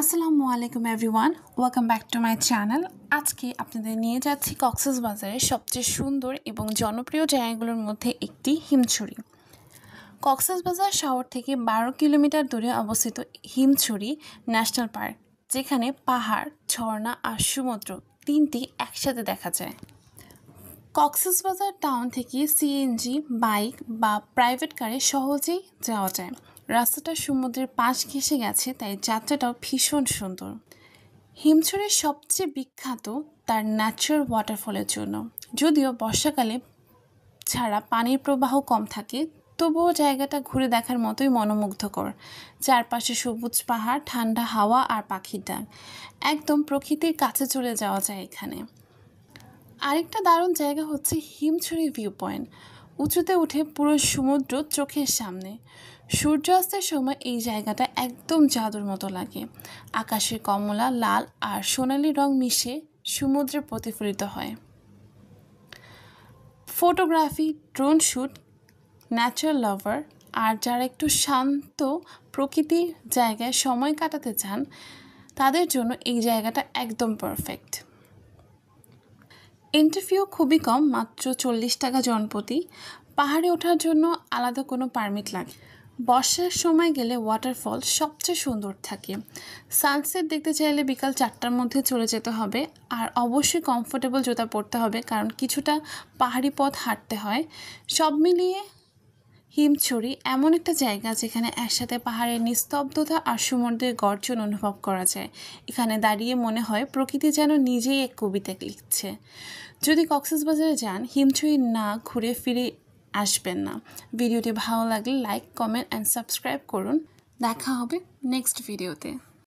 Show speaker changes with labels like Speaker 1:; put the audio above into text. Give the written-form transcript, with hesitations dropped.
Speaker 1: আসসালামু আলাইকুম everyone, welcome back to my channel. আজকে আপনাদের নিয়ে যাচ্ছি কক্সবাজারের সবচেয়ে সুন্দর এবং জনপ্রিয় জায়গাগুলোর মধ্যে একটি হিমছড়ি। কক্সবাজার শহর থেকে 12 কিলোমিটার দূরে অবস্থিত হিমছড়ি ন্যাশনাল পার্ক, যেখানে পাহাড়, ঝর্ণা আর সমুদ্র তিনটি একসাথে দেখা যায়। কক্সবাজার টাউন থেকে সিএনজি, বাইক বা প্রাইভেট কারে সহজেই যাওয়া যায়। রাস্তাটা সমুদ্রের পাশ ঘেঁষে গেছে, তাই যাত্রাটাও ভীষণ সুন্দর। হিমছড়ি সবচেয়ে বিখ্যাত তার ন্যাচারাল ওয়াটারফলের জন্য। যদিও বর্ষাকালে ছাড়া পানির প্রবাহ কম থাকে, তবুও জায়গাটা ঘুরে দেখার মতোই মনোমুগ্ধকর। চারপাশে সবুজ পাহাড়, ঠান্ডা হাওয়া আর পাখির ডাক, একদম প্রকৃতির কাছে চলে যাওয়া যায় এখানে। আরেকটা দারুণ জায়গা হচ্ছে হিমছড়ি ভিউ পয়েন্ট। উঁচুতে উঠে পুরো সমুদ্র চোখের সামনে। সূর্যাস্তের সময় এই জায়গাটা একদম জাদুর মতো লাগে। আকাশের কমলা, লাল আর সোনালি রং মিশে সমুদ্রে প্রতিফলিত হয়। ফটোগ্রাফি, ড্রোন শ্যুট, ন্যাচারাল লাভার আর যারা একটু শান্ত প্রকৃতির জায়গায় সময় কাটাতে চান, তাদের জন্য এই জায়গাটা একদম পারফেক্ট। এন্ট্রি খুবই কম, মাত্র 40 টাকা জনপ্রতি। পাহাড়ে ওঠার জন্য আলাদা কোনো পারমিট লাগে। বর্ষার সময় গেলে ওয়াটারফল সবচেয়ে সুন্দর থাকে। সানসেট দেখতে চাইলে বিকাল 4টার মধ্যে চলে যেতে হবে, আর অবশ্যই কমফোর্টেবল জুতা পরতে হবে, কারণ কিছুটা পাহাড়ি পথ হাঁটতে হয়। সব মিলিয়ে হিমছড়ি এমন একটা জায়গা যেখানে একসাথে পাহাড়ের নিস্তব্ধতা আর সমুদ্রের গর্জন অনুভব করা যায়। এখানে দাঁড়িয়ে মনে হয় প্রকৃতি যেন নিজেই এক কবিতা লিখছে। যদি কক্সবাজারে যান, হিমছড়ি না ঘুরে ফিরে আসবেন না। ভিডিওটি ভালো লাগলে লাইক, কমেন্ট অ্যান্ড সাবস্ক্রাইব করুন। দেখা হবে নেক্সট ভিডিওতে।